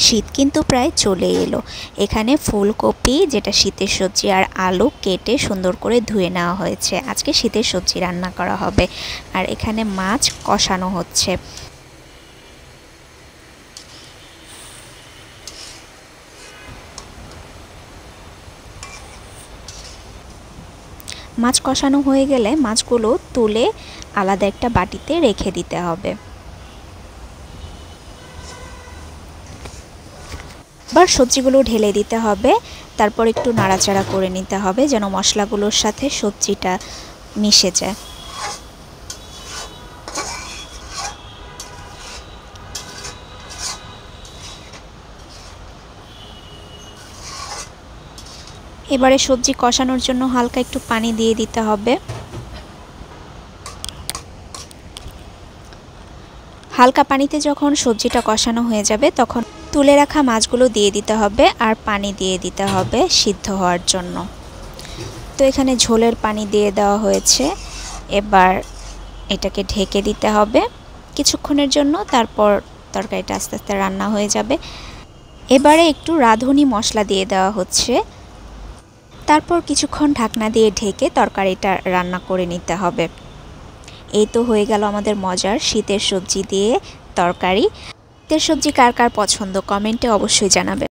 শীত কিন্তু প্রায় চলে এলো। এখানে ফুলকপি যেটা শীতের সবজি আর আলু কেটে সুন্দর করে ধুয়ে নেওয়া হয়েছে। আজকে শীতের সবজি রান্না করা হবে। আর এখানে মাছ কষানো হচ্ছে। মাছ কষানো হয়ে গেলে মাছগুলো তুলে আলাদা একটা বাটিতে রেখে দিতে হবে। এবার সবজিগুলো ঢেলে দিতে হবে, তারপর একটু নাড়াচাড়া করে নিতে হবে যেন মশলাগুলোর সাথে সবজিটা মিশে যায়। এবারে সবজি কষানোর জন্য হালকা একটু পানি দিয়ে দিতে হবে। হালকা পানিতে যখন সবজিটা কষানো হয়ে যাবে তখন তুলে রাখা মাছগুলো দিয়ে দিতে হবে আর পানি দিয়ে দিতে হবে সিদ্ধ হওয়ার জন্য। তো এখানে ঝোলের পানি দিয়ে দেওয়া হয়েছে। এবার এটাকে ঢেকে দিতে হবে কিছুক্ষণের জন্য, তারপর তরকারিটা আস্তে আস্তে রান্না হয়ে যাবে। এবারে একটু রাঁধুনি মশলা দিয়ে দেওয়া হচ্ছে, তারপর কিছুক্ষণ ঢাকনা দিয়ে ঢেকে তরকারিটা রান্না করে নিতে হবে। এই তো হয়ে গেল আমাদের মজার শীতের সবজি দিয়ে তরকারি। শীতের সবজি কার কার পছন্দ কমেন্টে অবশ্যই জানাবেন।